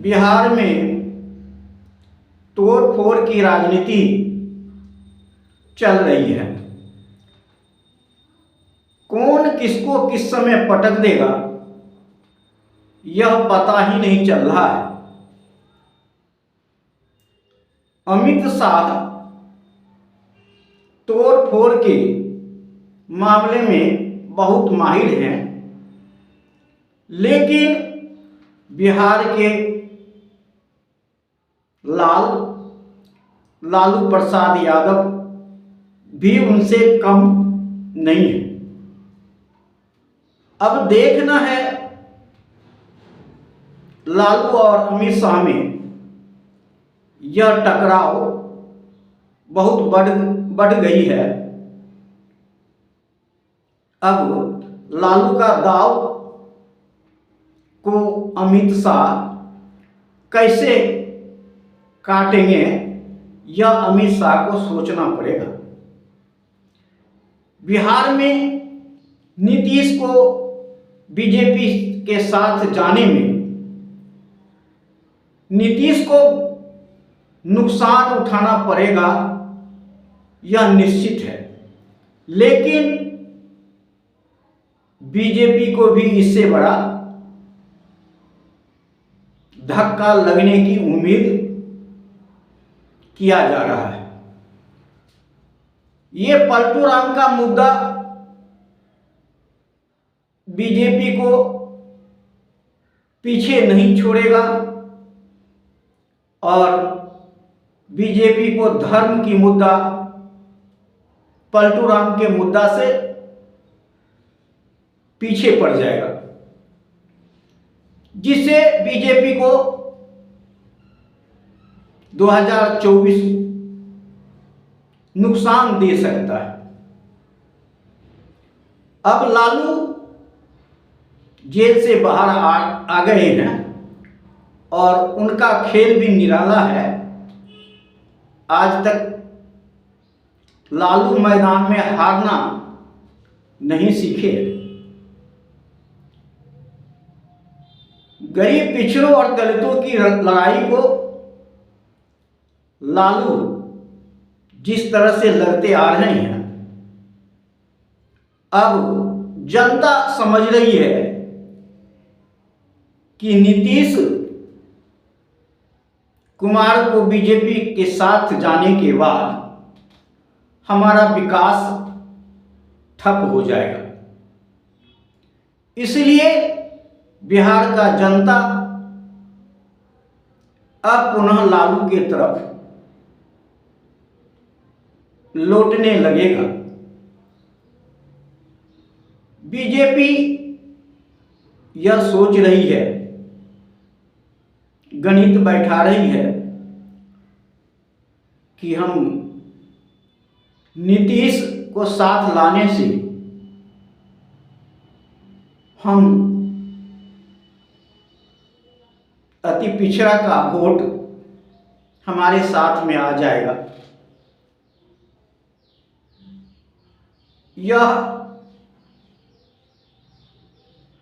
बिहार में तोड़ फोड़ की राजनीति चल रही है। कौन किसको किस समय पटक देगा यह पता ही नहीं चल रहा है। अमित शाह तोड़ फोड़ के मामले में बहुत माहिर हैं, लेकिन बिहार के लालू प्रसाद यादव भी उनसे कम नहीं है। अब देखना है लालू और अमित शाह में यह टकराव बहुत बढ़ गई है। अब लालू का दाव को अमित शाह कैसे काटेंगे यह अमित शाह को सोचना पड़ेगा। बिहार में नीतीश को बीजेपी के साथ जाने में नीतीश को नुकसान उठाना पड़ेगा, यह निश्चित है, लेकिन बीजेपी को भी इससे बड़ा धक्का लगने की उम्मीद किया जा रहा है। ये पलटू राम का मुद्दा बीजेपी को पीछे नहीं छोड़ेगा और बीजेपी को धर्म की मुद्दा पलटू राम के मुद्दा से पीछे पड़ जाएगा, जिससे बीजेपी को 2024 नुकसान दे सकता है। अब लालू जेल से बाहर आ गए हैं और उनका खेल भी निराला है। आज तक लालू मैदान में हारना नहीं सीखे। गरीब पिछड़ों और दलितों की लड़ाई को लालू जिस तरह से लड़ते आ रहे हैं, अब जनता समझ रही है कि नीतीश कुमार को बीजेपी के साथ जाने के बाद हमारा विकास ठप हो जाएगा। इसलिए बिहार का जनता अब पुनः लालू की तरफ लौटने लगेगा। बीजेपी यह सोच रही है, गणित बैठा रही है कि हम नीतीश को साथ लाने से हम अति पिछड़ा का वोट हमारे साथ में आ जाएगा। यह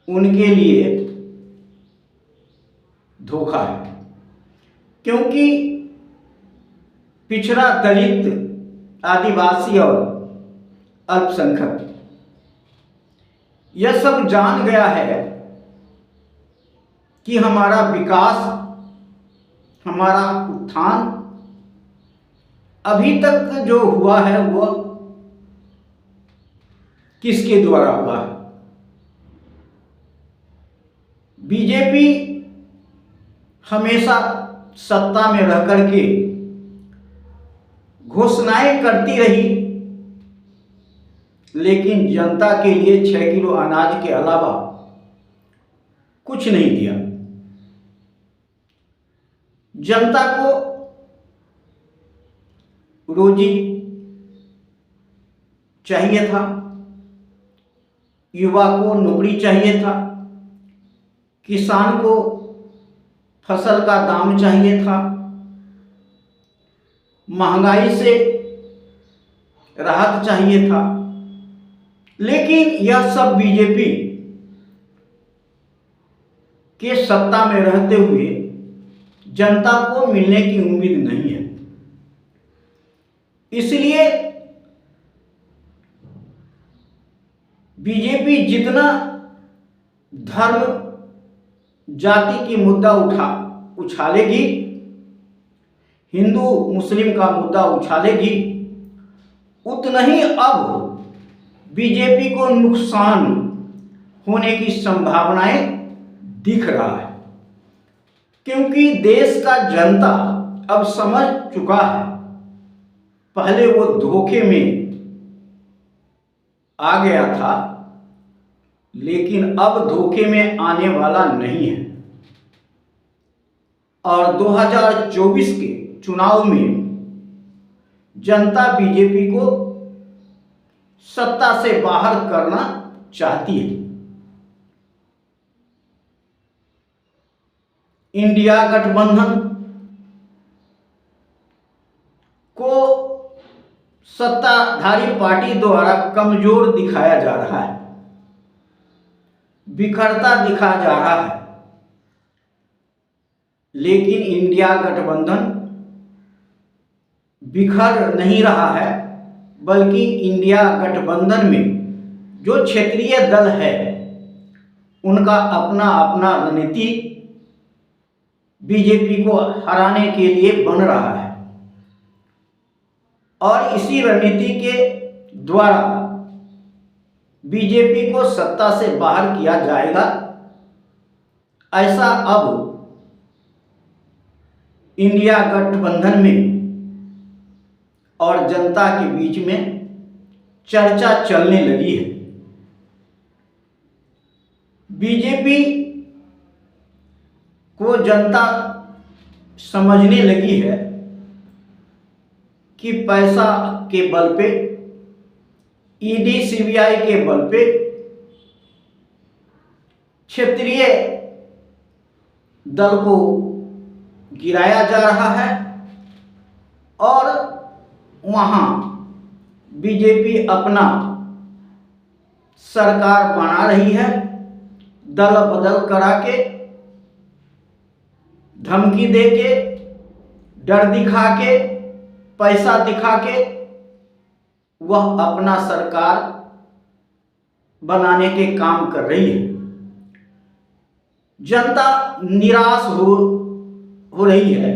उनके लिए धोखा है, क्योंकि पिछड़ा, दलित, आदिवासी और अल्पसंख्यक यह सब जान गया है कि हमारा विकास, हमारा उत्थान अभी तक जो हुआ है वह किसके द्वारा हुआ है। बीजेपी हमेशा सत्ता में रह करके घोषणाएं करती रही, लेकिन जनता के लिए 6 किलो अनाज के अलावा कुछ नहीं दिया। जनता को रोजी चाहिए था, युवा को नौकरी चाहिए था, किसान को फसल का दाम चाहिए था, महंगाई से राहत चाहिए था। लेकिन यह सब बीजेपी के सत्ता में रहते हुए जनता को मिलने की उम्मीद नहीं है। इसलिए बीजेपी जितना धर्म जाति की मुद्दा उछालेगी, हिंदू मुस्लिम का मुद्दा उछालेगी, उतना ही अब बीजेपी को नुकसान होने की संभावनाएं दिख रहा है। क्योंकि देश का जनता अब समझ चुका है, पहले वो धोखे में आ गया था, लेकिन अब धोखे में आने वाला नहीं है। और 2024 के चुनाव में जनता बीजेपी को सत्ता से बाहर करना चाहती है। इंडिया गठबंधन को सत्ताधारी पार्टी द्वारा कमजोर दिखाया जा रहा है, बिखरता दिखा जा रहा है। लेकिन इंडिया गठबंधन बिखर नहीं रहा है, बल्कि इंडिया गठबंधन में जो क्षेत्रीय दल है उनका अपना अपना रणनीति बीजेपी को हराने के लिए बन रहा है। और इसी रणनीति के द्वारा बीजेपी को सत्ता से बाहर किया जाएगा, ऐसा अब इंडिया गठबंधन में और जनता के बीच में चर्चा चलने लगी है। बीजेपी को जनता समझने लगी है कि पैसा के बल पे, ईडी सीबीआई के बल पे क्षेत्रीय दल को गिराया जा रहा है और वहां बीजेपी अपना सरकार बना रही है, दल बदल करा के, धमकी दे के, डर दिखा के, पैसा दिखा के वह अपना सरकार बनाने के काम कर रही है। जनता निराश हो रही है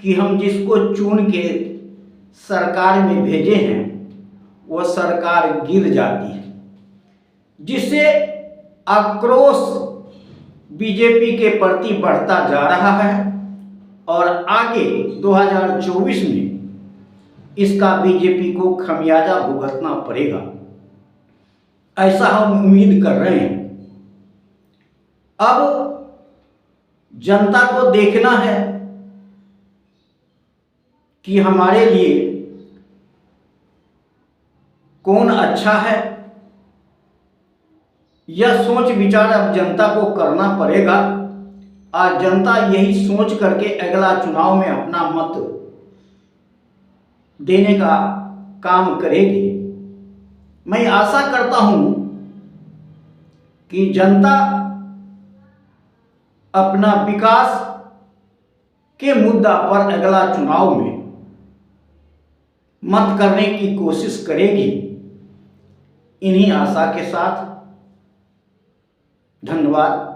कि हम जिसको चुन के सरकार में भेजे हैं वह सरकार गिर जाती है, जिससे आक्रोश बीजेपी के प्रति बढ़ता जा रहा है और आगे 2024 में इसका बीजेपी को खमियाजा भुगतना पड़ेगा, ऐसा हम उम्मीद कर रहे हैं। अब जनता को देखना है कि हमारे लिए कौन अच्छा है। यह सोच विचार अब जनता को करना पड़ेगा और जनता यही सोच करके अगला चुनाव में अपना मत देने का काम करेगी। मैं आशा करता हूं कि जनता अपना विकास के मुद्दा पर अगला चुनाव में मत करने की कोशिश करेगी। इन्हीं आशा के साथ धन्यवाद।